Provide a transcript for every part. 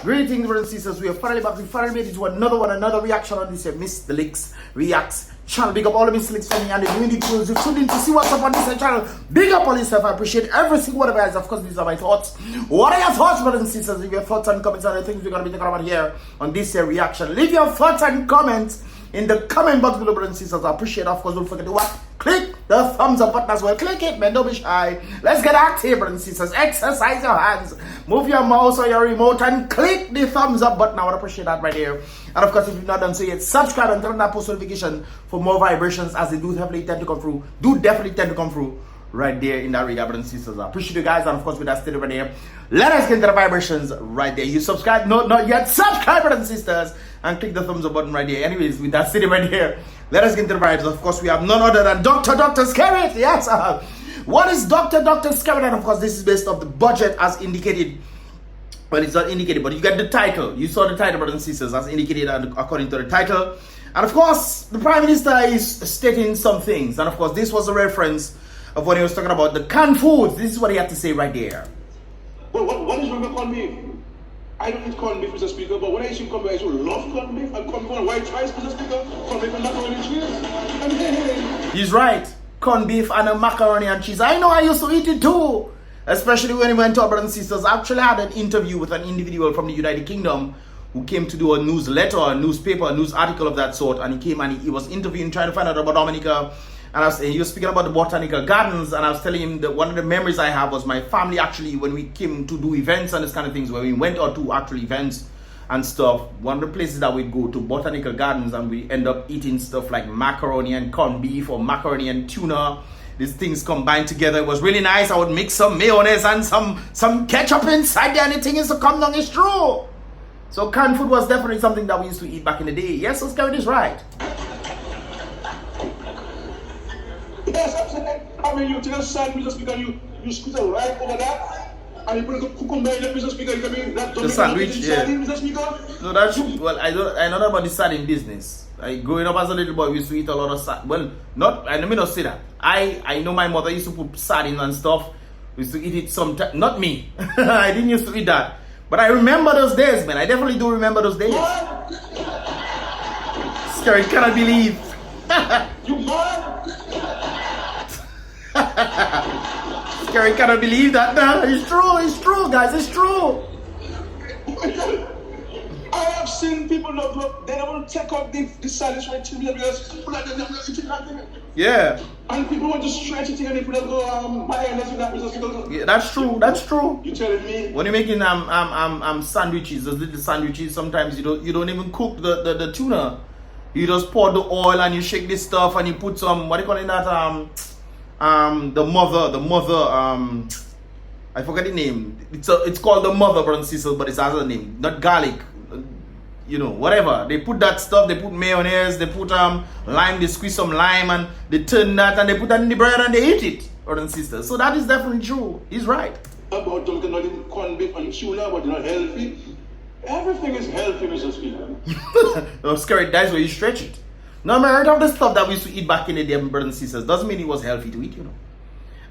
Greetings, brothers and sisters. We are finally back. We finally made it to another reaction on this Mystelics Reacts channel. Big up all the Mystelics family and the community crews who tuned in to see what's up on this channel. Big up all yourself. I appreciate every single one of you guys. Of course, these are my thoughts. What are your thoughts, brothers and sisters? Leave your thoughts and comments on the things we're going to be talking about here on this reaction. Leave your thoughts and comments in the comment box below, brothers and sisters. I appreciate it. Of course, don't forget to what? Click the thumbs up button as well. Click it, man. Don't be shy. Let's get active, brothers and sisters. Exercise your hands. Move your mouse or your remote and click the thumbs up button. I would appreciate that right here. And of course, if you've not done so yet, subscribe and turn on that post notification for more vibrations as they do definitely tend to come through. Right there in that regard, brothers and sisters. I appreciate you guys. And of course, with that state over there, let us get into the vibrations right there. You subscribe? No, not yet. Subscribe, brothers and sisters. And click the thumbs up button right there. Anyways, with that sitting right here, let us get into the vibes. Of course, we have none other than Dr. SKERRIT. Yes. What is Dr. SKERRIT? And of course, this is based off the budget as indicated. Well, it's not indicated, but you get the title. You saw the title, brothers and sisters, as indicated according to the title. And of course, the Prime Minister is stating some things. And of course, this was a reference of when he was talking about the canned foods. This is what he had to say right there. Well, what is wrong with corned beef? I don't eat corned beef, Mr. Speaker, but when I see corned beef, I used to love corned beef. And corned beef on white rice, Mr. Speaker, corned beef and macaroni and cheese. And hey. He's right. Corned beef and a macaroni and cheese. I know I used to eat it too. Especially when he went to our brothers and sisters. I actually had an interview with an individual from the United Kingdom who came to do a newsletter, a newspaper, a news article of that sort. And he came and he was interviewing, trying to find out about Dominica. And he was speaking about the botanical gardens, and I was telling him that one of the memories I have was my family actually, when we came to do events and this kind of things, when we went out to actual events and stuff, one of the places that we'd go to, botanical gardens, and we end up eating stuff like macaroni and corned beef or macaroni and tuna. These things combined together. It was really nice. I would mix some mayonnaise and some ketchup inside there, and the thing is to come down. It's true. So canned food was definitely something that we used to eat back in the day. Yes, so SKERRIT is right. Yes, I'm saying, I mean, you take a side, Mr. Speaker, you squeeze it right over that, and you put a cucumber in it, Mr. Speaker. You can mean that the sandwich, yeah. Mr. Speaker? No, that's well. I know about the sardine business. Growing up as a little boy, we used to eat a lot of sardine. Well, not. I let me not say that. I know my mother used to put sardine and stuff. We used to eat it sometimes. Not me. I didn't used to eat that. But I remember those days, man. I definitely do remember those days. SKERRIT cannot believe. You mad? SKERRIT cannot believe that. No, it's true, guys, it's true. I have seen people they don't want to take out the sandwich right to me because people like them eating that thing. Yeah. And people want to stretch it and they put mayonnaise in that. Yeah, that's true. You telling me? When you're making sandwiches, those little sandwiches, sometimes you don't even cook the tuna. You just pour the oil and you shake this stuff and you put some, what do you call it, that the mother, I forget the name. It's called the mother, brothers and sisters, but it's another name, not garlic. You know, whatever. They put that stuff, they put mayonnaise, they put lime, they squeeze some lime and they turn that and they put that in the bread and they eat it, brothers and sisters. So that is definitely true. He's right. About Dominica not eating corned beef and tuna, but they're not healthy. Everything is healthy, Mr. Speaker. No, SKERRIT, that's where you stretch it. No, majority of the stuff that we used to eat back in the day, brothers and sisters, doesn't mean it was healthy to eat, you know.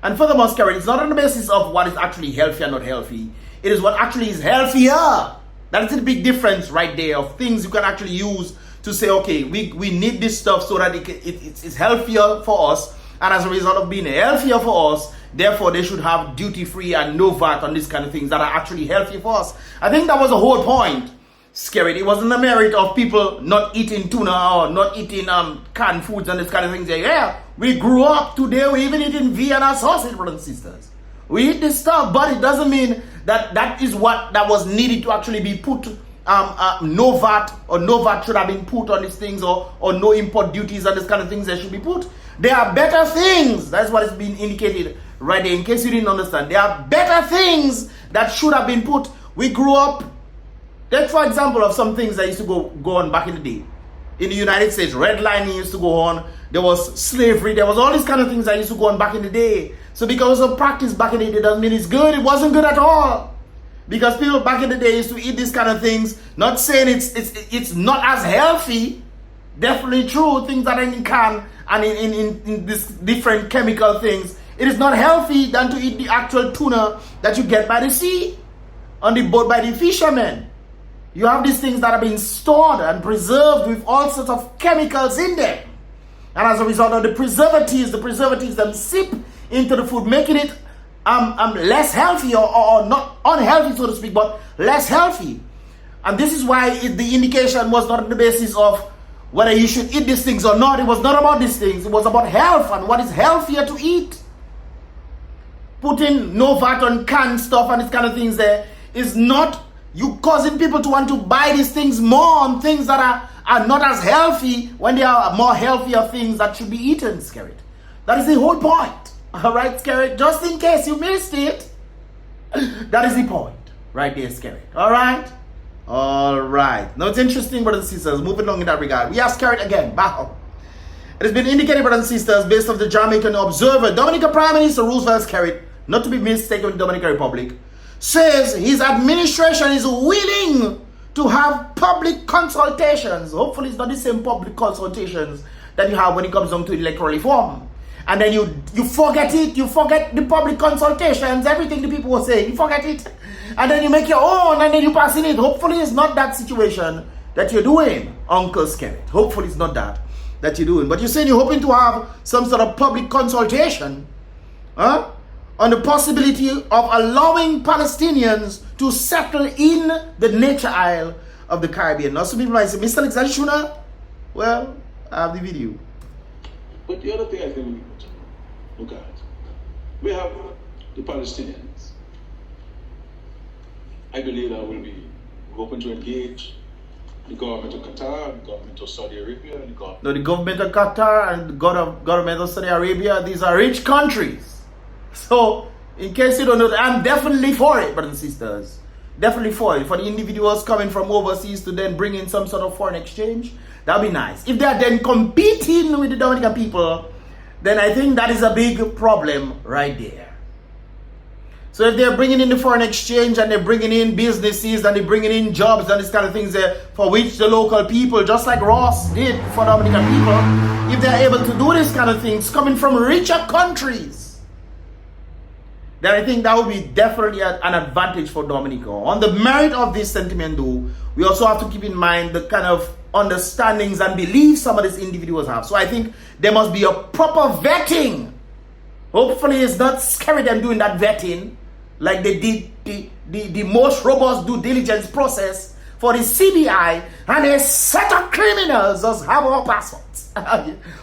And furthermore, SKERRIT, it's not on the basis of what is actually healthy and not healthy. It is what actually is healthier. That is the big difference right there of things you can actually use to say, okay, we need this stuff so that it's healthier for us. And as a result of being healthier for us, therefore they should have duty-free and no VAT on these kind of things that are actually healthy for us. I think that was the whole point. SKERRIT. It wasn't the merit of people not eating tuna or not eating canned foods and this kind of things. Yeah, we grew up today, we even eating Vienna sausage, brothers and sisters. We eat this stuff, but it doesn't mean that is what that was needed to actually be put. No VAT or no VAT should have been put on these things, or no import duties and this kind of things that should be put. There are better things. That's what is being indicated right there. In case you didn't understand, there are better things that should have been put. We grew up. That's for example of some things that used to go on back in the day. In the United States, redlining used to go on. There was slavery. There was all these kind of things that used to go on back in the day. So because of practice back in the day doesn't mean it's good. It wasn't good at all. Because people back in the day used to eat these kind of things. Not saying it's not as healthy. Definitely true. Things that are in can and in these different chemical things. It is not healthy than to eat the actual tuna that you get by the sea. On the boat by the fishermen. You have these things that are being stored and preserved with all sorts of chemicals in them. And as a result of the preservatives them seep into the food, making it less healthy or not unhealthy, so to speak, but less healthy. And this is why the indication was not on the basis of whether you should eat these things or not. It was not about these things. It was about health and what is healthier to eat. Putting no VAT on canned stuff and these kind of things there is not you causing people to want to buy these things more on things that are not as healthy when there are more healthier things that should be eaten, SKERRIT. That is the whole point. Alright, SKERRIT, just in case you missed it. That is the point. Right there, SKERRIT. Alright? Alright. Now it's interesting, brothers and sisters, moving along in that regard. We have SKERRIT again, back up. It has been indicated, brothers and sisters, based off the Jamaican Observer, Dominica Prime Minister Roosevelt SKERRIT, not to be mistaken with the Dominican Republic, says his administration is willing to have public consultations. Hopefully it's not the same public consultations that you have when it comes down to electoral reform. And then you forget it, you forget the public consultations, everything the people were saying, you forget it. And then you make your own and then you pass in it. Hopefully it's not that situation that you're doing, Uncle SKERRIT. Hopefully it's not that you're doing. But you're saying you're hoping to have some sort of public consultation, huh? On the possibility of allowing Palestinians to settle in the nature isle of the Caribbean. Now some people might say, Mr. Alexander, well, I have the video. But the other thing I think we need to look at, we have the Palestinians. I believe that we're open to engage the government of Qatar, the government of Saudi Arabia, and the government. No, the government of Qatar and the government of Saudi Arabia, these are rich countries. So, in case you don't know, I'm definitely for it, brothers and sisters. Definitely for it. For the individuals coming from overseas to then bring in some sort of foreign exchange, that'd be nice. If they are then competing with the Dominican people, then I think that is a big problem right there. So if they're bringing in the foreign exchange and they're bringing in businesses and they're bringing in jobs and these kind of things there, for which the local people, just like Ross did for Dominican people, if they're able to do these kind of things coming from richer countries, then I think that would be definitely an advantage for Dominica. On the merit of this sentiment though, we also have to keep in mind the kind of understandings and beliefs some of these individuals have. So I think there must be a proper vetting. Hopefully it's not scary them doing that vetting like they did the most robust due diligence process for the CBI, and a set of criminals just have our passports.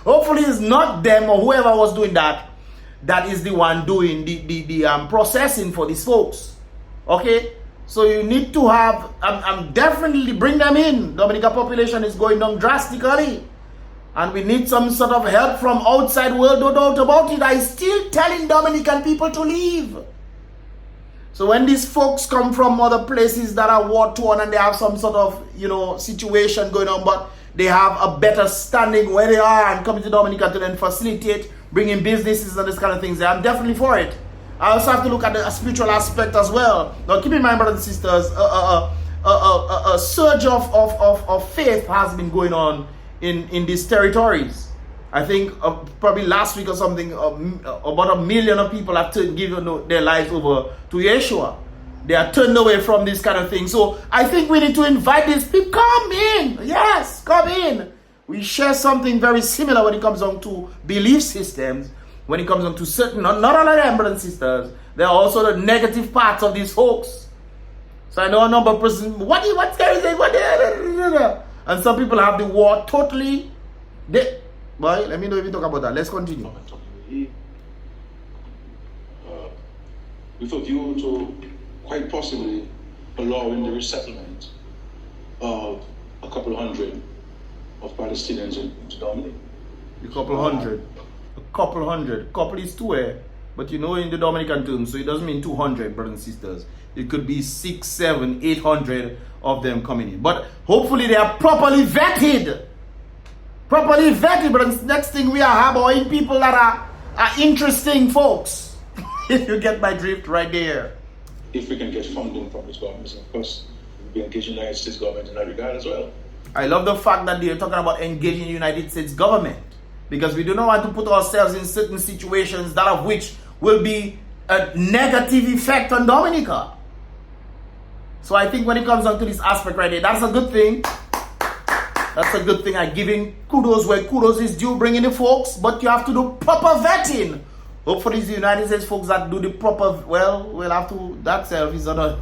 Hopefully it's not them or whoever was doing that is the one doing the processing for these folks. Okay? So you need to have, definitely bring them in. Dominica population is going down drastically. And we need some sort of help from outside world, no doubt about it. I'm still telling Dominican people to leave. So when these folks come from other places that are war-torn and they have some sort of, situation going on, but they have a better standing where they are and coming to Dominica to then facilitate bringing businesses and this kind of things, I'm definitely for it. I also have to look at the spiritual aspect as well. Now keep in mind, brothers and sisters, a surge of faith has been going on in these territories. I think probably last week or something, about 1 million of people have given their lives over to Yeshua. They are turned away from this kind of thing. So I think we need to invite these people. Come in. Yes, come in. We share something very similar when it comes down to belief systems. When it comes down to certain, not all of them, brothers and sisters. There are also the negative parts of these folks. So I know a number of persons, what's there? What? And some people have the war totally. Well, let me know if you talk about that. Let's continue. With a view to quite possibly allowing the resettlement of a couple hundred of Palestinians into Dominica. A couple hundred. Couple is two, but in the Dominican terms, so it doesn't mean 200, brothers and sisters. It could be 600, 700, 800 of them coming in. But hopefully they are properly vetted. But next thing we are having people that are interesting folks. If you get my drift right there. If we can get funding from this government, of course, we'll be engaging the United States government in that regard as well. I love the fact that they're talking about engaging the United States government, because we do not want to put ourselves in certain situations that of which will be a negative effect on Dominica. So I think when it comes down to this aspect right there, that's a good thing. That's a good thing. I'm giving kudos where kudos is due, bringing the folks, but you have to do proper vetting. Hopefully it's the United States folks that do the proper, well, we'll have to, that self is another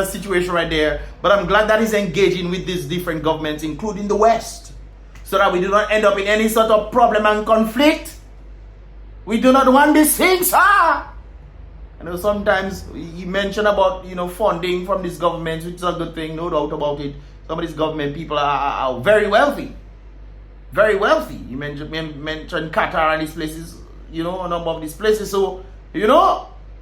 situation right there. But I'm glad that he's engaging with these different governments, including the West, so that we do not end up in any sort of problem and conflict. We do not want these things, sir. I know sometimes you mention about, funding from these governments, which is a good thing, no doubt about it. Some of these government people are very wealthy. Very wealthy. You mentioned Qatar and these places, a number of these places. So,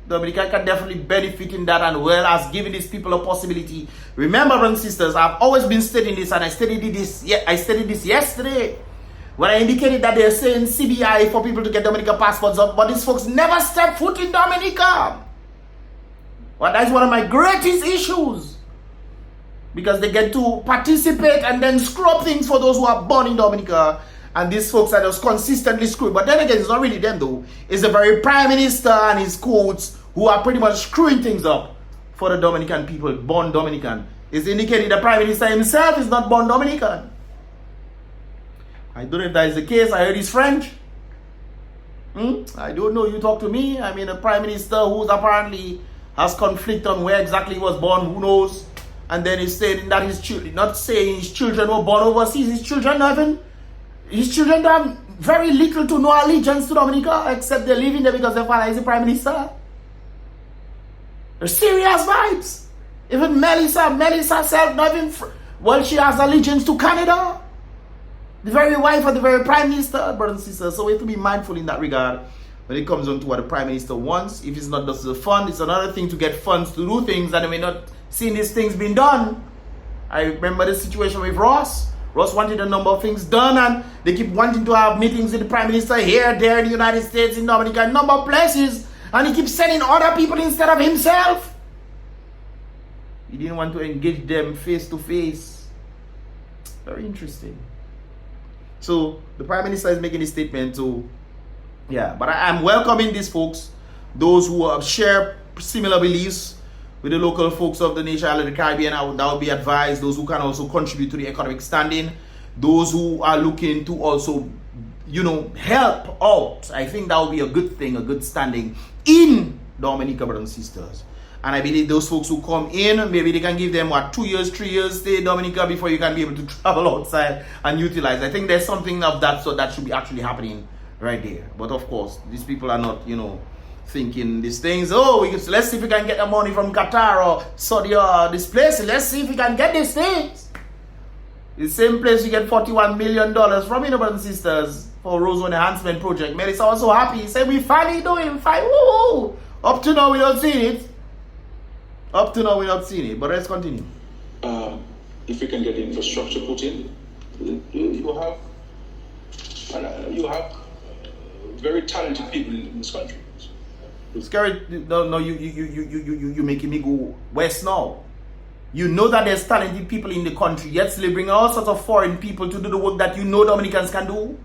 Dominica can definitely benefit in that, and well as giving these people a possibility. Remember, brothers and sisters, I've always been studying this, and I studied this yesterday, when I indicated that they're saying CBI for people to get Dominica passports up, but these folks never step foot in Dominica. Well, that's one of my greatest issues, because they get to participate and then screw up things for those who are born in Dominica. And these folks are just consistently screwed. But then again, it's not really them though. It's the very Prime Minister and his courts who are pretty much screwing things up for the Dominican people, born Dominican. It's indicating the Prime Minister himself is not born Dominican. I don't know if that is the case. I heard he's French. I don't know. You talk to me. I mean, a Prime Minister who's apparently has conflict on where exactly he was born. Who knows? And then he's saying that his children, not saying his children were born overseas. His children have very little to no allegiance to Dominica, except they're living there because their father is the Prime Minister. There's serious vibes. Even Melissa herself, not even, she has allegiance to Canada. The very wife of the very Prime Minister, brothers and sisters. So we have to be mindful in that regard when it comes on to what the Prime Minister wants. If it's not just the fund, it's another thing to get funds to do things, and we're not seeing these things being done. I remember the situation with Ross. Ross wanted a number of things done, and they keep wanting to have meetings with the Prime Minister here, there, in the United States, in Dominica, a number of places, and he keeps sending other people instead of himself. He didn't want to engage them face to face. Very interesting. So the Prime Minister is making a statement to, but I'm welcoming these folks, those who share similar beliefs with the local folks of the nation of the Caribbean. That would be advised. Those who can also contribute to the economic standing, those who are looking to also, help out. I think that would be a good thing, a good standing in Dominica, brothers and sisters. And I believe those folks who come in, maybe they can give them 2 years, 3 years stay in Dominica before you can be able to travel outside and utilize. I think there's something of that, so that should be actually happening right there. But of course, these people are not, thinking these things. Let's see if we can get the money from Qatar or Saudi or this place. Let's see if we can get these things. The same place you get $41 million from, brothers and sisters, for Rosewell Enhancement Project. Melissa was so happy. He said, we finally doing fine. Woo! Up to now, we don't see it. But let's continue. If we can get the infrastructure put in, you have very talented people in this country. SKERRIT, no, you making me go west now. You know that there's talented people in the country, yet still bring all sorts of foreign people to do the work that Dominicans can do.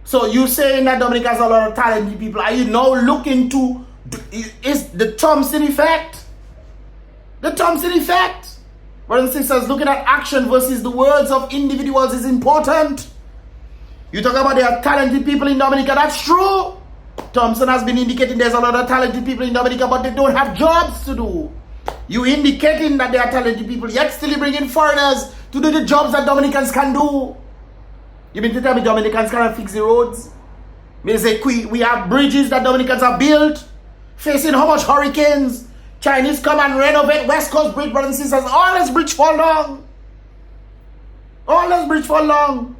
So you saying that Dominica has a lot of talented people? Are you now looking to, is the Thompson effect? The Thompson effect. Brothers and sisters, looking at action versus the words of individuals is important. You talk about there are talented people in Dominica, that's true. Thompson has been indicating there's a lot of talented people in Dominica, but they don't have jobs to do. You indicating that there are talented people, yet still bringing foreigners to do the jobs that Dominicans can do. You mean to tell me Dominicans cannot fix the roads? Me say we have bridges that Dominicans have built, facing how much hurricanes? Chinese come and renovate West Coast Bridge, brothers and sisters. All this bridge fall down.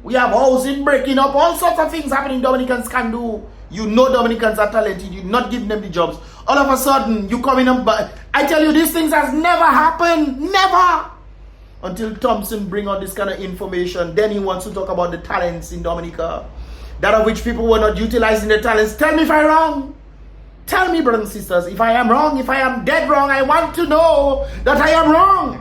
We have housing breaking up, all sorts of things happening Dominicans can do. Dominicans are talented, you're not giving them the jobs. All of a sudden, you come in and I tell you, these things has never happened. Never. Until Thompson bring out this kind of information. Then he wants to talk about the talents in Dominica, that of which people were not utilizing their talents. Tell me if I'm wrong. Tell me, brothers and sisters, if I am wrong, if I am dead wrong. I want to know that I am wrong.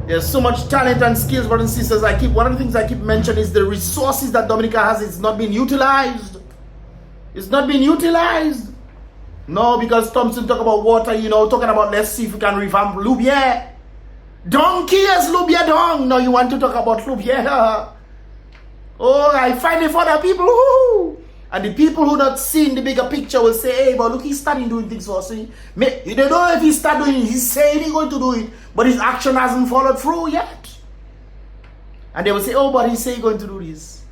There's so much talent and skills, brothers and sisters. One of the things I keep mentioning is the resources that Dominica has. It's not being utilized. No, because Thompson talk about water, you know, talking about let's see if we can revamp Louvière. Don't kill us, Louvière, don't. No, you want to talk about Louvière. Oh, I find it for the people. Woo. And the people who not seen the bigger picture will say, hey, but look, he's starting doing things for us. You don't know if he start doing it. He's saying he's going to do it, but his action hasn't followed through yet. And they will say, oh, but he say he's going to do this.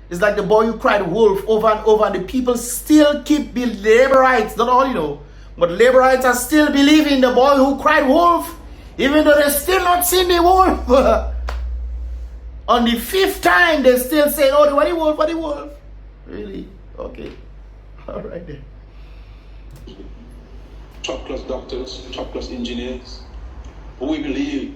It's like the boy who cried wolf over and over, and the people still keep being laborites, not all, you know, but laborites are still believing the boy who cried wolf, even though they still not seen the wolf. On the 5th time, they still say, oh, what the wolf, what the wolf. Really? Okay. All right then. Top-class doctors, top-class engineers, who we believe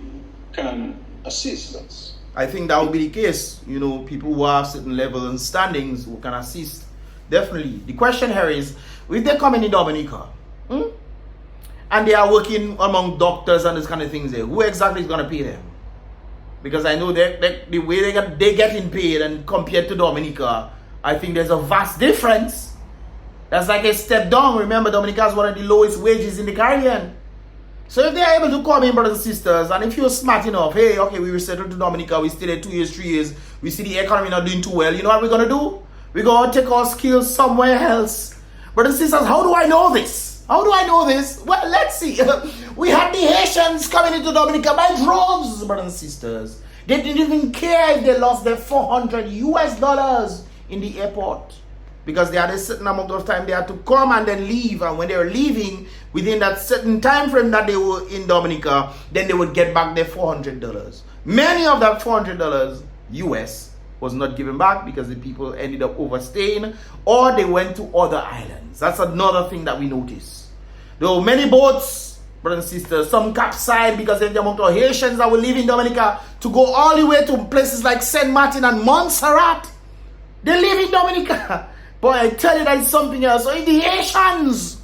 can assist us. I think that will be the case. You know, people who have certain levels and standings who can assist. Definitely. The question here is, if they come in Dominica, and they are working among doctors and this kind of things there, who exactly is going to pay them? Because I know the way they getting paid and compared to Dominica, I think there's a vast difference. That's like a step down. Remember, Dominica is one of the lowest wages in the Caribbean. So if they are able to come in, brothers and sisters, and if you're smart enough, hey, okay, we resettled to Dominica, we stay there 2 years, 3 years, we see the economy not doing too well, you know what we're going to do? We're going to take our skills somewhere else. Brothers and sisters, how do I know this? How do I know this? Well, let's see. We had the Haitians coming into Dominica by droves, brothers and sisters. They didn't even care if they lost their $400 US in the airport, because they had a certain amount of time they had to come and then leave, and when they were leaving within that certain time frame that they were in Dominica, then they would get back their $400. Many of that $400 US was not given back because the people ended up overstaying, or they went to other islands. That's another thing that we notice. There were many boats, brothers and sisters, some capsized because of the amount of Haitians that were leaving Dominica to go all the way to places like Saint Martin and Montserrat. They live in Dominica. Boy, I tell you, that is something else. So if the Haitians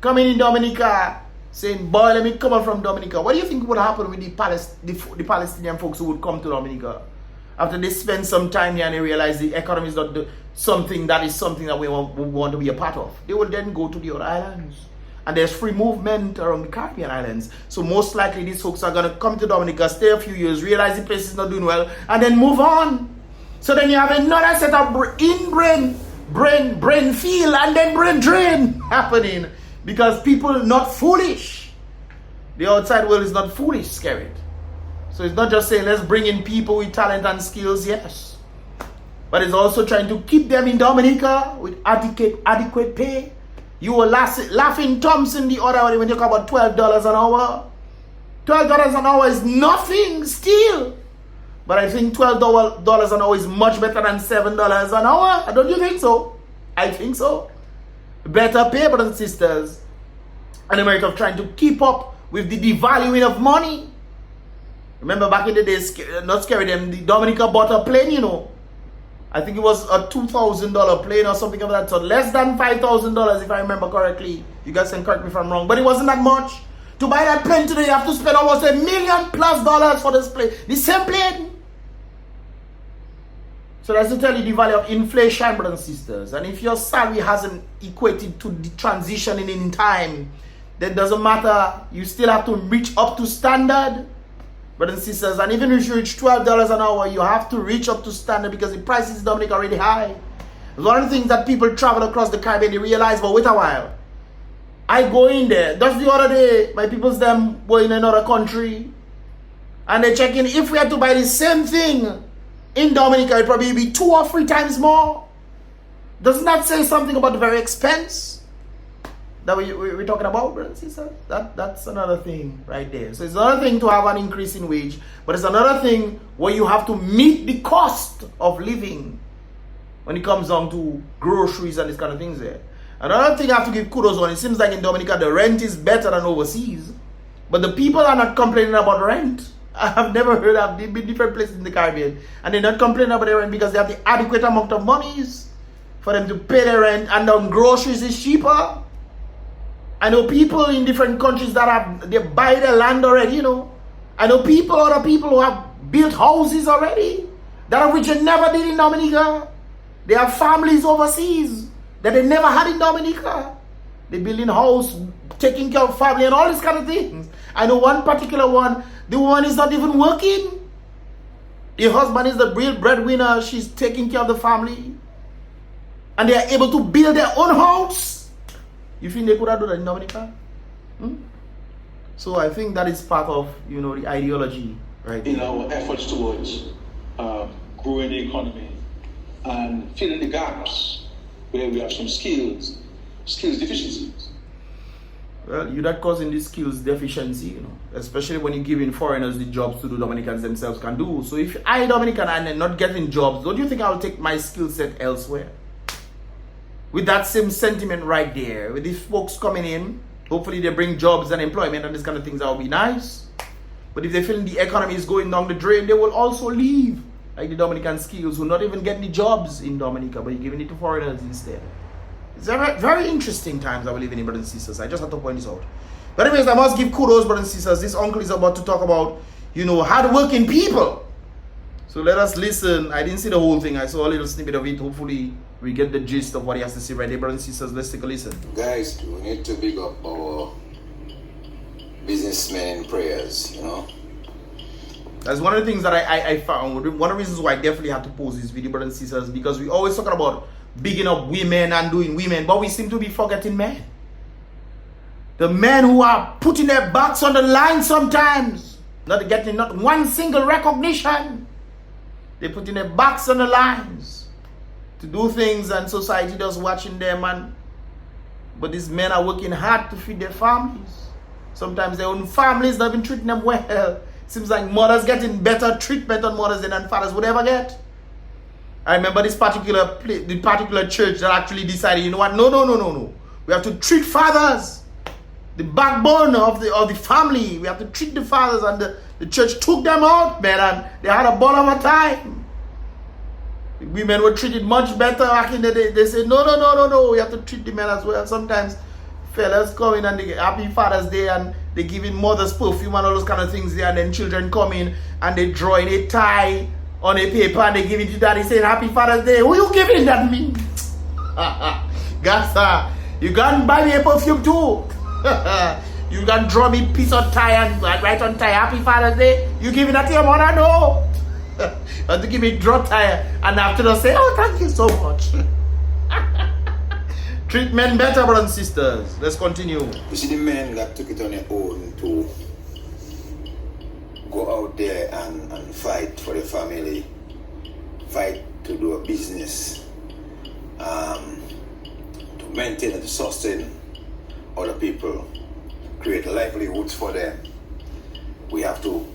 coming in Dominica saying, boy, let me come up from Dominica, what do you think would happen with the Palestinian folks who would come to Dominica? After they spend some time here and they realize the economy is not something that we want to be a part of, they will then go to the other islands. And there's free movement around the Caribbean islands. So most likely these folks are going to come to Dominica, stay a few years, realize the place is not doing well, and then move on. So then you have another set of brain feel and then brain drain happening, because people are not foolish. The outside world is not foolish, SKERRIT. So it's not just saying let's bring in people with talent and skills, yes, but it's also trying to keep them in Dominica with adequate pay. You were laughing, Thompson, the other day when you talk about $12 an hour. $12 an hour is nothing still. But I think $12 an hour is much better than $7 an hour. Don't you think so? I think so. Better pay, brothers and sisters. And the merit of trying to keep up with the devaluing of money. Remember back in the days, not scary them, the Dominica bought a plane, you know. I think it was a $2,000 plane or something of that sort. Less than $5,000 if I remember correctly. You guys can correct me if I'm wrong. But it wasn't that much. To buy that plane today, you have to spend almost $1 million+ for this plane. The same plane. So that's to tell you the value of inflation, brothers and sisters. And if your salary hasn't equated to the transitioning in time, then it doesn't matter. You still have to reach up to standard, brothers and sisters. And even if you reach $12 an hour, you have to reach up to standard, because the prices in Dominica are already high. It's one of the things that people travel across the Caribbean, they realize, but wait a while. I go in there. Just the other day, my people's them were in another country, and they check in. If we had to buy the same thing in Dominica, it probably be 2 or 3 times more. Doesn't that say something about the very expense that we're talking about, brothers and sisters? That's another thing right there. So it's another thing to have an increase in wage, but it's another thing where you have to meet the cost of living when it comes down to groceries and these kind of things there. Another thing I have to give kudos on, it seems like in Dominica the rent is better than overseas, but the people are not complaining about rent. I have never heard of different places in the Caribbean, and they're not complaining about their rent because they have the adequate amount of monies for them to pay their rent, and on groceries is cheaper. I know people in different countries that they buy their land already, you know. I know other people who have built houses already, that of which they never did in Dominica. They have families overseas that they never had in Dominica. They building house, taking care of family and all these kind of things. I know one particular one, the woman is not even working. The husband is the real breadwinner. She's taking care of the family. And they are able to build their own house. You think they could have done that in Dominica? So I think that is part of, you know, the ideology, right? In our efforts towards growing the economy and filling the gaps where we have some skills deficiencies. Well, you're not causing this skills deficiency, you know, especially when you're giving foreigners the jobs to do Dominicans themselves can do. So if I, Dominican, and not getting jobs, don't you think I'll take my skill set elsewhere? With that same sentiment right there, with these folks coming in, hopefully they bring jobs and employment and these kind of things, that will be nice. But if they feel the economy is going down the drain, they will also leave. Like the Dominican skills who not even get the jobs in Dominica, but you're giving it to foreigners instead. It's very, very interesting times that we live in, brothers and sisters. I just have to point this out. But anyways, I must give kudos, brothers and sisters. This uncle is about to talk about, you know, hard-working people. So let us listen. I didn't see the whole thing. I saw a little snippet of it. Hopefully, we get the gist of what he has to say right there, brothers and sisters. Let's take a listen. Guys, we need to big up our businessmen in prayers, you know. That's one of the things that I found. One of the reasons why I definitely had to post this video, brothers and sisters, because we always talking about bigging up women and doing women, but we seem to be forgetting men. The men who are putting their backs on the line sometimes, not getting not one single recognition. They're putting their backs on the lines to do things, and society just watching them. But these men are working hard to feed their families. Sometimes their own families not even treating them well. Seems like mothers getting better treatment on mothers than fathers would ever get. I remember this particular church that actually decided, you know what? No. We have to treat fathers, the backbone of the family. We have to treat the fathers, and the church took them out, man, and they had a ball of a time. The women were treated much better back in the day. They said, no. We have to treat the men as well. Sometimes fellas come in and they get Happy Father's Day and they give in mother's perfume and all those kind of things there, and then children come in and they draw in a tie on a paper and they give it to daddy saying Happy Father's Day. Who you giving that mean? Gasa, you can buy me a perfume too. You can draw me piece of tie and write on tie Happy Father's Day. You giving that to your mother? No. You have to give me draw tie and after they say, oh, thank you so much. Treat men better, brothers and sisters. Let's continue. You see the men that took it on their own to go out there and fight for the family, fight to do a business, to maintain and to sustain other people, create livelihoods for them. We have to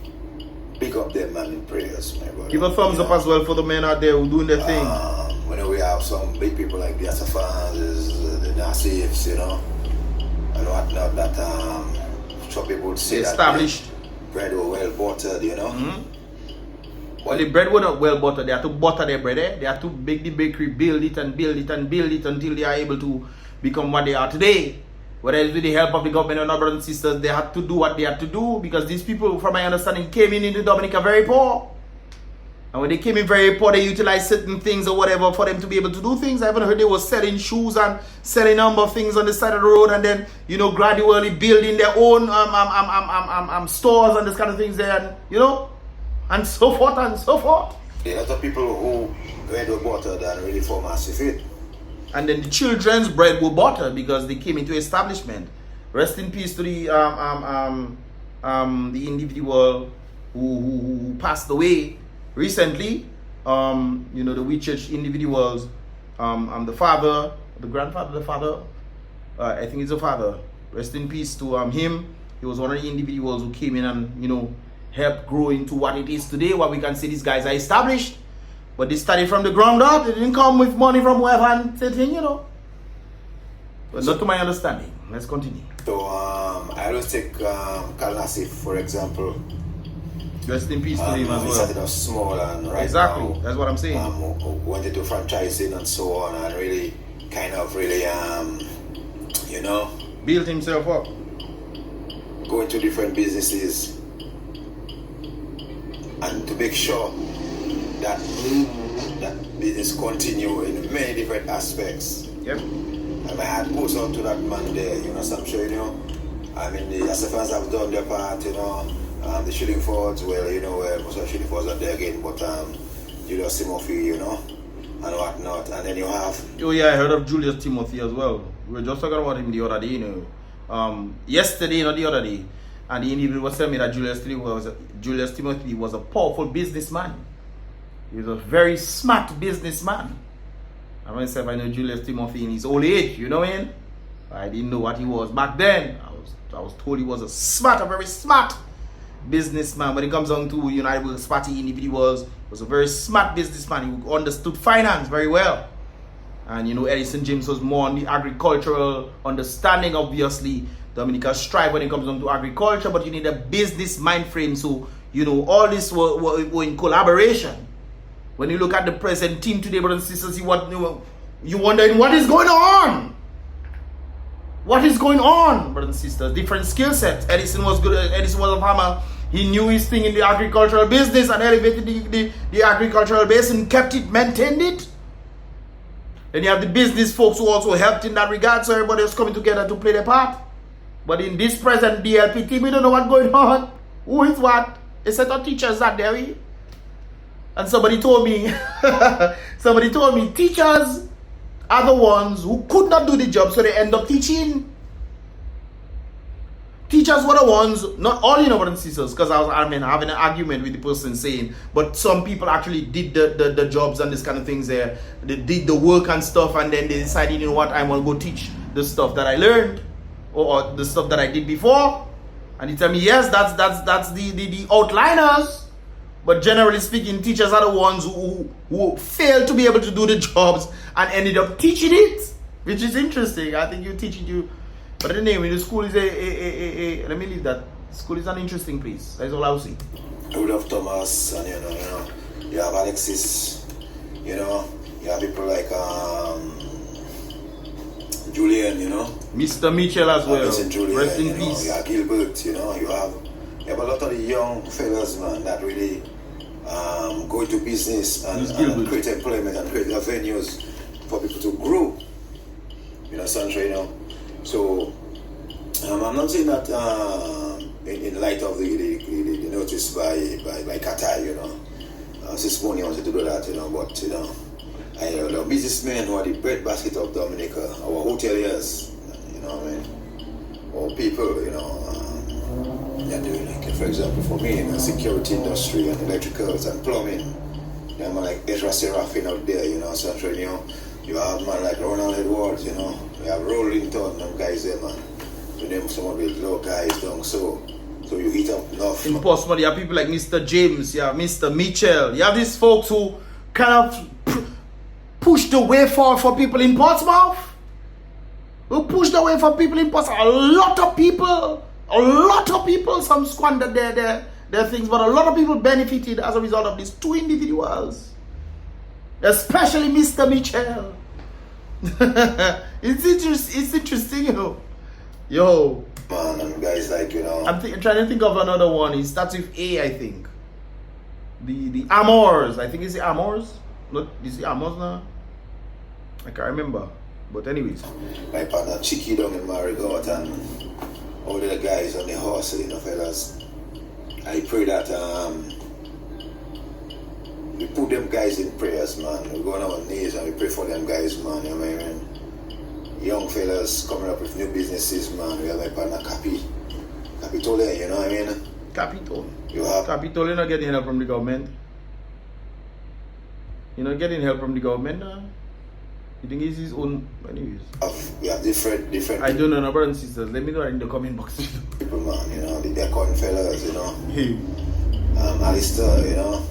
pick up them man in prayers, my brother. Give a thumbs up as well for the men out there who doing their thing. When we have some big people like the Asafans, the Nasifs, you know, and whatnot, that some people would say established. That bread were well buttered, you know. Well, the bread were not well buttered. They have to butter their bread. They have to bake the bakery, build it until they are able to become what they are today. Whether it's with the help of the government or not, brothers and sisters, they had to do what they had to do, because these people, from my understanding, came into Dominica very poor. And when they came in very poor, they utilized certain things or whatever for them to be able to do things. I even heard they were selling shoes and selling a number of things on the side of the road, and then, you know, gradually building their own stores and this kind of things there, and, you know, and so forth and so forth. There are a lot of people who bread were buttered and really form massive it. And then the children's bread were buttered because they came into establishment. Rest in peace to the individual who passed away recently. You know, the We Church individuals, the father, the grandfather, the father, I think it's the father. Rest in peace to him. He was one of the individuals who came in and, you know, helped grow into what it is today, what we can say these guys are established. But they started from the ground up. They didn't come with money from whoever and anything, you know. But not to my understanding. Let's continue. So I always take Kalasif, for example. Rest in peace to him as well. He started off small and right exactly. now, that's what I'm saying. Went into franchising and so on, and really you know, built himself up. Going to different businesses and to make sure that business continue in many different aspects. Yep. And my heart goes out to that man there, you know, so I'm sure, you know. I mean, the SFNs have done their part, you know. The shooting forwards, well, you know, most of the shooting forwards are there again, but Julius Timothy, you know, and whatnot. And then you have... Oh yeah, I heard of Julius Timothy as well. We were just talking about him the other day, you know. Yesterday, not the other day. And the individual was telling me that Julius Timothy was a powerful businessman. He was a very smart businessman. I myself, I know Julius Timothy in his old age, you know what I mean? I didn't know what he was back then. I was told he was a very smart businessman. When it comes down to United Works Party individuals, was a very smart businessman. He understood finance very well. And you know, Edison James was more on the agricultural understanding, obviously. Dominica strive when it comes down to agriculture, but you need a business mind frame. So, you know, all this were in collaboration. When you look at the present team today, brothers and sisters, you wondering what is going on? What is going on, brothers and sisters? Different skill sets. Edison was good. Edison was a farmer. He knew his thing in the agricultural business and elevated the agricultural base and kept it, maintained it. Then you have the business folks who also helped in that regard. So everybody was coming together to play their part. But in this present BLPT, we don't know what's going on. Who is what? A set of teachers that there. And somebody told me, teachers are the ones who could not do the job, so they end up teaching. Teachers were the ones, not all, you know, brothers and sisters, because having an argument with the person saying, but some people actually did the jobs and this kind of things there. They did the work and stuff, and then they decided, you know what, I'm going to go teach the stuff that I learned, or the stuff that I did before. And they tell me, yes, that's the outliners. But generally speaking, teachers are the ones who failed to be able to do the jobs and ended up teaching it, which is interesting. I think you're teaching you. But anyway, the school is let me leave that. School is an interesting place. That's all I'll say. Rudolph Thomas, and you have Alexis, you know, you have people like Julian, you know. Mr. Mitchell as well. Julian, rest in peace. You have Gilbert, you know, you have a lot of the young fellas, man, that really go into business and create employment and create venues for people to grow. You know, Sandra, you know. So I'm not saying that in light of the notice by Qatar, you know. This morning I wanted to do that, you know, but you know, the businessmen who are the breadbasket of Dominica, our hoteliers, you know what I mean, or people, you know, they're doing, like, for example, for me in the security industry and electricals and plumbing, there are man like Ezra Serafin out there, you know, so you know, you have man like Ronald Edwards, you know, you have Rollington, them guys there, man. You name some of the low guys down, so you eat up enough. In Portsmouth, you have people like Mr. James, you have Mr. Mitchell, you have these folks who kind of push the way forward for people in Portsmouth. Who push the way for people in Portsmouth. A lot of people, some squandered their things, but a lot of people benefited as a result of these two individuals. Especially Mr. Mitchell. It's interesting, yo. Man, and guys like, you know. I'm trying to think of another one. It starts with A, I think. The Amors. I think it's the Amors. Not is the Amors now? I can't remember. But anyways. My partner Chicky down in Marigot and all the guys on the horse, you know, fellas. I pray that we put them guys in prayers, man. We go on our knees and we pray for them guys, man. You know what I mean? Young fellas coming up with new businesses, man. We have my partner Capitole, you know what I mean? Capitole not getting help from the government. You're not getting help from the government now? You think he's his own? Anyways. We have different I don't know, brothers and sisters. Let me know in the comment box. People, man, you know, the Decon fellas, you know. Hey. Alistair, you know.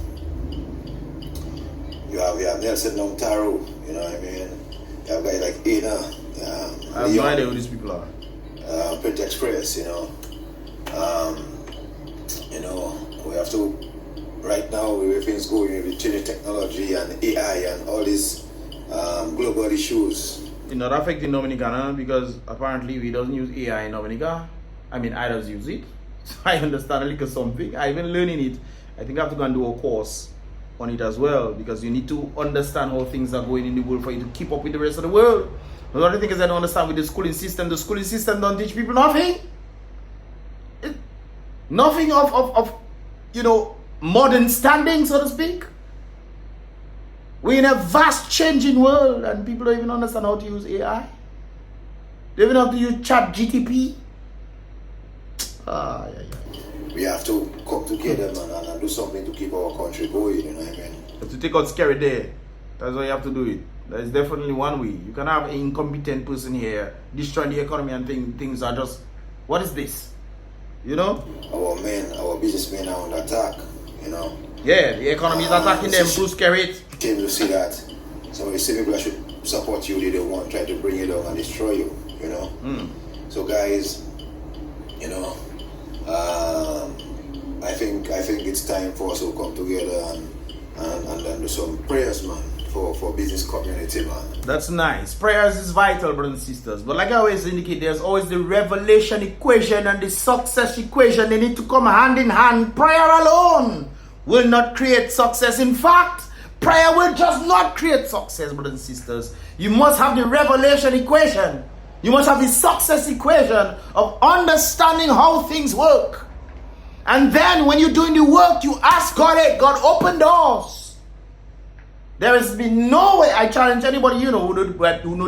You have Nelson Nomtaro, you know what I mean? You have guys like Ada. I have no idea who these people are. Print Express, you know. You know, we have to, right now, where things going with changing technology and AI and all these global issues. It's not affecting Dominica because apparently we doesn't use AI in Dominica. I mean, I don't use it. So I understand a little something. I've been learning it. I think I have to go and do a course on it as well, because you need to understand how things are going in the world for you to keep up with the rest of the world. The only thing is I don't understand with the schooling system. The schooling system don't teach people nothing. Nothing of you know, modern standing, so to speak. We're in a vast changing world and people don't even understand how to use AI. They even have to use chat GTP. We have to come together, man, and do something to keep our country going, you know what I mean? You have to take out SKERRIT there. That's why you have to do it. That is definitely one way. You can have an incompetent person here destroying the economy and things are just, what is this? You know? Our men, our businessmen are under attack, you know? Yeah, the economy is attacking them through SKERRIT. Came to see that. So we say people should support you, they don't want to try to bring you down and destroy you, you know? So guys, you know, I think it's time for us to come together and do some prayers, man, for business community, man. That's nice. Prayers is vital, brothers and sisters. But like I always indicate, there's always the revelation equation and the success equation. They need to come hand in hand. Prayer alone will not create success. In fact, prayer will just not create success, brothers and sisters. You must have the revelation equation. You must have the success equation of understanding how things work. And then when you're doing the work, you ask God, hey, God, open doors. There has been no way. I challenge anybody you know who know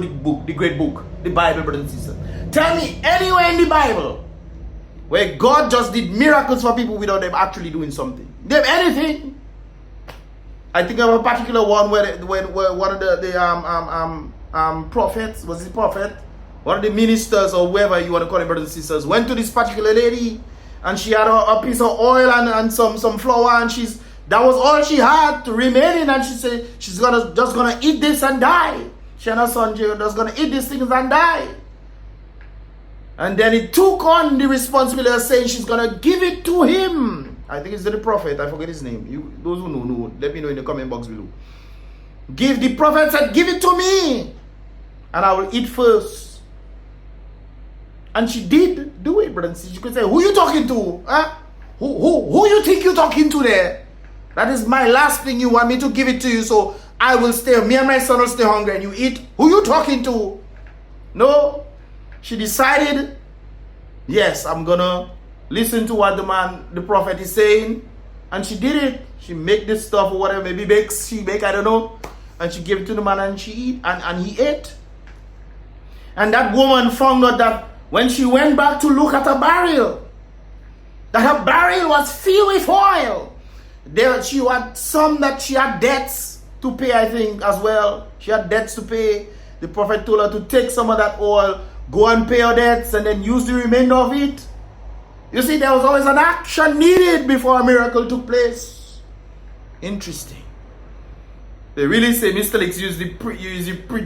the book, the great book, the Bible, brothers and sisters. Tell me anywhere in the Bible where God just did miracles for people without them actually doing something. They have anything. I think of a particular one where one of the prophets, was it prophet? One of the ministers or whoever you want to call it, brothers and sisters, went to this particular lady and she had a piece of oil and some flour and that was all she had to remain in, and she said she's just gonna eat this and die. She and her son just gonna eat these things and die. And then he took on the responsibility of saying she's gonna give it to him. I think it's the prophet, I forget his name. Those who know, let me know in the comment box below. The prophet said, give it to me and I will eat first. And she did do it, brother. She could say, who you talking to? Huh? Who you think you're talking to there? That is my last thing. You want me to give it to you, so I will stay. Me and my son will stay hungry and you eat. Who you talking to? No. She decided, yes, I'm gonna listen to what the prophet is saying. And she did it. She make this stuff or whatever. Maybe she bake, I don't know. And she gave it to the man and she eat and he ate. And that woman found out that when she went back to look at her barrel, that her barrel was filled with oil. She had some that she had debts to pay, I think, as well. She had debts to pay. The prophet told her to take some of that oil, go and pay her debts, and then use the remainder of it. You see, there was always an action needed before a miracle took place. Interesting. They really say Mystelics use the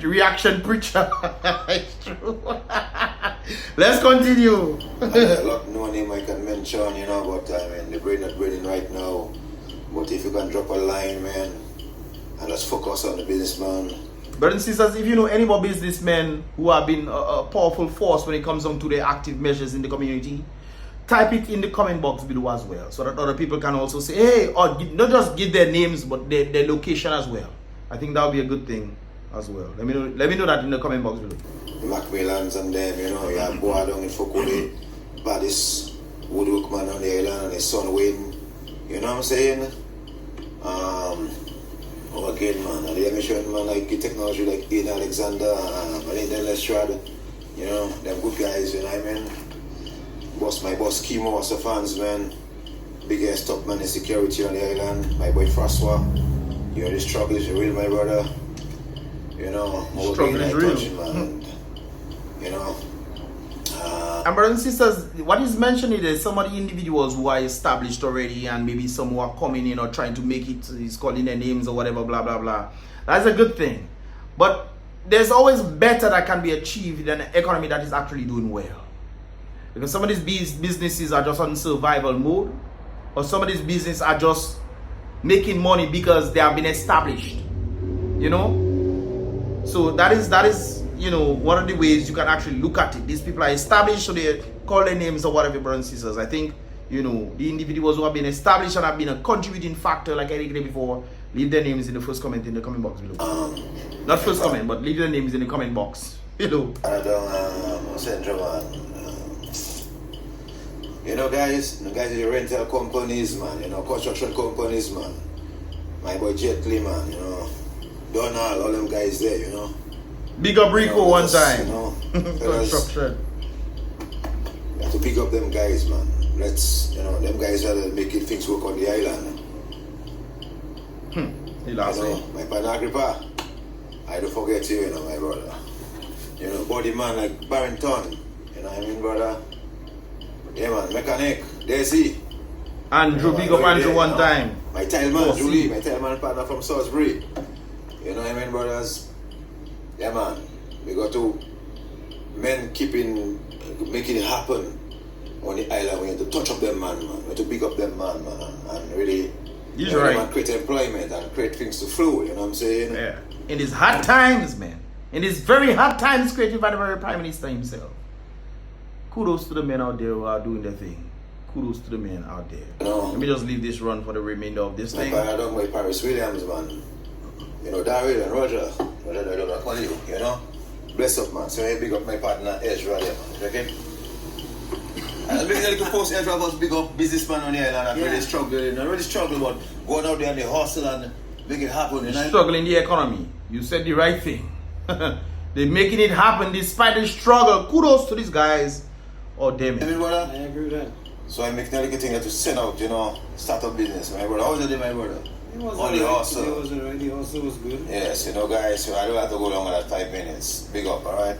reaction preacher. It's true. Let's continue. A lot no name I can mention, you know, but I mean, the brain not breathing right now. But if you can drop a line, man, and just focus on the businessman. Brothers and sisters, if you know any more businessmen who have been a powerful force when it comes down to their active measures in the community, type it in the comment box below as well, so that other people can also say, hey, or not just give their names, but their location as well. I think that would be a good thing as well. Let me know that in the comment box below. Macmillans and them, you know, you have Boa down in Fukuli, baddest woodworkman on the island, and his son Wayne, you know what I'm saying? Again, man, and the emission, man, like the technology, like Ian Alexander, and then Lestrade, you know, them good guys, you know what I mean? My boss Kimo was the fans, man. Biggest top man in security on the island. My boy Francois, you know, the struggle is real, my brother. You know, struggle is real. Touching, man. You know. And brothers and sisters, what he's mentioning is some of the individuals who are established already and maybe some who are coming in or trying to make it, he's calling their names or whatever, blah, blah, blah. That's a good thing. But there's always better that can be achieved than an economy that is actually doing well. Because some of these businesses are just on survival mode, or some of these businesses are just making money because they have been established. You know? So that is you know, one of the ways you can actually look at it. These people are established, so they call their names or whatever, brothers and sisters. I think, you know, the individuals who have been established and have been a contributing factor, like I did before, leave their names in the first comment in the comment box below. Not first comment, but leave their names in the comment box. Hello. Central man. You know, guys, the rental companies, man, you know, construction companies, man. My boy Jet Lee, man, you know, Donald, all them guys there, you know. Big up Rico, you know, one time. You know, construction. You have to big up them guys, man. Let's, you know, them guys are making things work on the island. You know, my partner Agrippa, I don't forget you, you know, my brother. You know, body man like Barrington, you know what I mean, brother? Yeah, man, mechanic, Daisy. Andrew, you know, big up Andrew one time. My tileman, Julie, my tileman partner from Salisbury. You know what I mean, brothers? Yeah, man, we got to men making it happen on the island. We have to touch up them, man. We have to big up them, man, and really, he's right. Man, create employment and create things to flow, you know what I'm saying? Yeah. In these hard times, man. In these very hard times created by the very Prime Minister himself. Kudos to the men out there who are doing their thing. Kudos to the men out there. Let me just leave this run for the remainder of this thing. I don't know Paris Williams, man. You know, Daryl and Roger, I don't call you, you know? Bless up, man. So I big up my partner Ezra there, man. Okay? And maybe they could post Ezra was big up businessman on the island and really struggling. I really struggle, but going out there and the hustle and make it happen, you know? Struggling the economy. You said the right thing. They're making it happen despite the struggle. Kudos to these guys. Or them. I mean, brother? I agree with that. So I make the little thing that to send out, you know, start up business, my brother. How's it, my brother? It was on the hustle. It was alright. The hustle was good. Yes, you know, guys, so I don't have to go longer than 5 minutes. Big up, alright?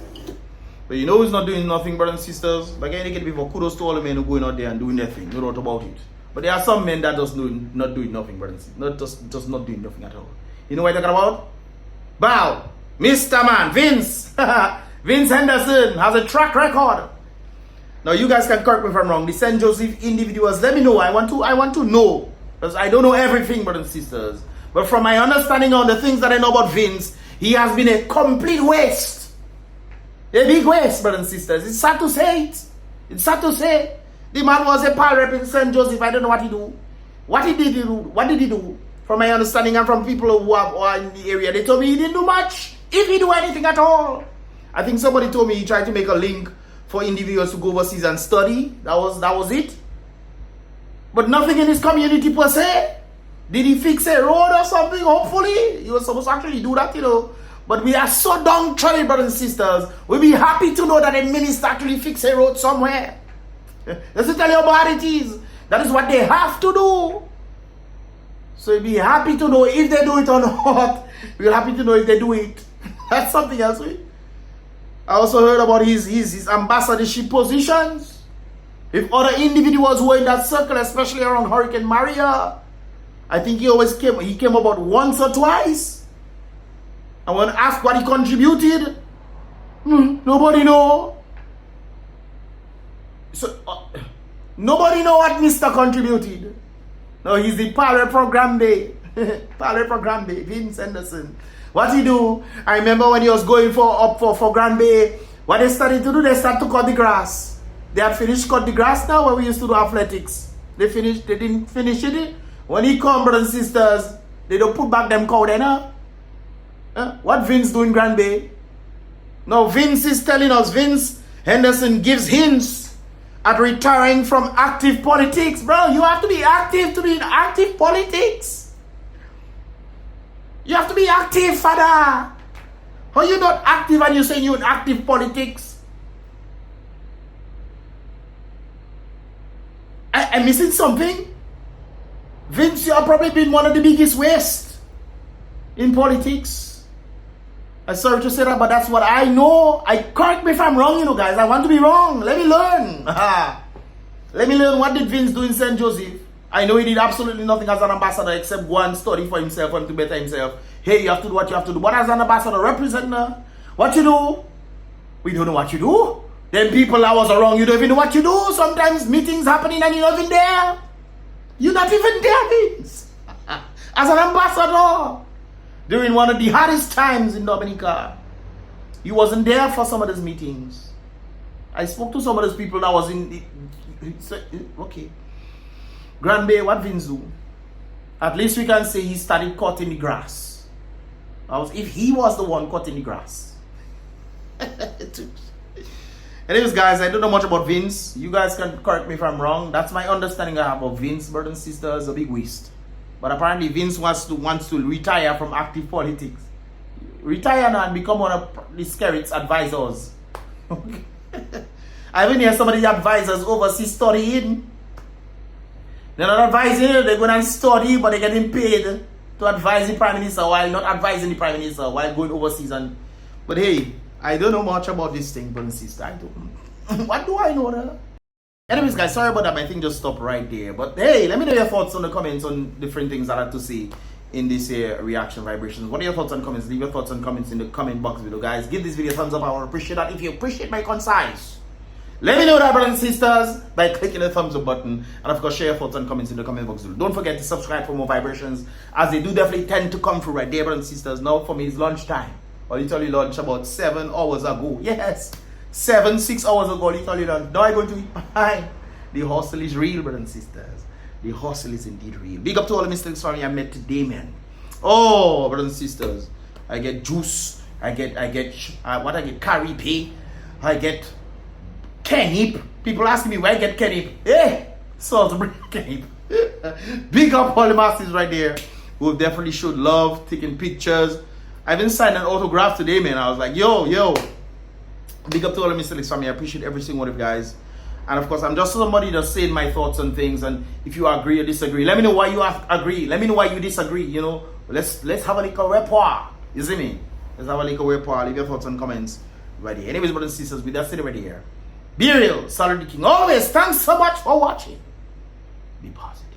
But you know who's not doing nothing, brothers and sisters? Like I indicated before, kudos to all the men who are going out there and doing their thing. No doubt about it. But there are some men that just not doing nothing, brothers and sisters. Just not doing nothing at all. You know what I'm talking about? Bow, Mr. Man, Vince. Vince Henderson has a track record. Now you guys can correct me if I'm wrong. The St. Joseph individuals, let me know. I want to know. Because I don't know everything, brothers and sisters. But from my understanding on the things that I know about Vince, he has been a complete waste. A big waste, brothers and sisters. It's sad to say it. It's sad to say. The man was a pal rep in St. Joseph. I don't know what he do. What did he do? From my understanding and from people who are in the area, they told me he didn't do much. If he do anything at all. I think somebody told me he tried to make a link for individuals to go overseas and study. That was it. But nothing in his community per se. Did he fix a road or something? Hopefully. He was supposed to actually do that, you know. But we are so downtrodden, brothers and sisters. We'll be happy to know that a minister actually fixed a road somewhere. Let's tell you about it is. That is what they have to do. So we'll be happy to know if they do it or not. We're happy to know if they do it. That's something else. I also heard about his ambassadorship positions. If other individuals who were in that circle, especially around Hurricane Maria, I think he came about once or twice. And when asked what he contributed, nobody know. So nobody know what Mr. contributed. No, he's the PALESTINIANS. PALESTINIANS, Vince Henderson. What he do? I remember when he was going for Grand Bay, what they started to do, they started to cut the grass. They have finished cut the grass now where we used to do athletics. They didn't finish it. When he come, brothers and sisters, they don't put back them cow there now. What Vince do in Grand Bay? No, Vince is telling us, Vince Henderson gives hints at retiring from active politics. Bro, you have to be active to be in active politics. You have to be active, father. How you not active and you saying you're in active politics? I'm missing something. Vince, you have probably been one of the biggest wastes in politics. I'm sorry to say that, but that's what I know. Correct me if I'm wrong, you know, guys. I want to be wrong. Let me learn. Let me learn. What did Vince do in St. Joseph? I know he did absolutely nothing as an ambassador except go and study for himself, for him to better himself. Hey, you have to do what you have to do. But as an ambassador, representative, what you do? We don't know what you do. Then people that was around, you don't even know what you do. Sometimes meetings happening and you're not even there. You're not even there, Vince. As an ambassador, during one of the hardest times in Dominica, you wasn't there for some of those meetings. I spoke to some of those people that was in the, okay. Grand Bay, what Vince do? At least we can say he started cutting the grass. If he was the one cutting the grass. Anyways, guys, I don't know much about Vince. You guys can correct me if I'm wrong. That's my understanding I have of Vince, brothers and sisters, a big waste. But apparently Vince wants to retire from active politics. Retire now and become one of the SKERRIT's advisors. I even hear some of the advisors overseas studying. They're not advising, they're going and study, but they're getting paid to advise the Prime Minister while not advising the Prime Minister while going overseas. But hey, I don't know much about this thing, brother and sister. I don't. What do I know now? Anyways, guys, sorry about that. My thing just stopped right there. But hey, let me know your thoughts on the comments on different things I had to say in this reaction vibrations. What are your thoughts and comments? Leave your thoughts and comments in the comment box below, guys. Give this video a thumbs up. I would appreciate that. If you appreciate my concise, let me know that, brothers and sisters, by clicking the thumbs up button. And of course, share your thoughts and comments in the comment box below. Don't forget to subscribe for more vibrations, as they do definitely tend to come through right there, brothers and sisters. Now for me, it's lunchtime. I literally lunch about 7 hours ago. Yes, 6 hours ago, literally lunch. Now I'm going to eat mine. The hustle is real, brothers and sisters. The hustle is indeed real. Big up to all the Mystelics family I met today, man. Oh, brothers and sisters, I get juice. I get curry pay. I get Kenny. People asking me where I get Kenny. Hey, salt bring Kenny. Big up all the masses right there who definitely showed love, taking pictures. I even signed an autograph today, man. I was like, yo. Big up to all the Mystelics family. I appreciate every single one of you guys. And of course, I'm just somebody that's saying my thoughts on things. And if you agree or disagree, let me know why you agree. Let me know why you disagree. You know, let's have a little rapport. You see me? Let's have a little rapport. Leave your thoughts and comments right here. Anyways, brothers and sisters, with that said right here, be real, solid the king. Always, thanks so much for watching. Be positive.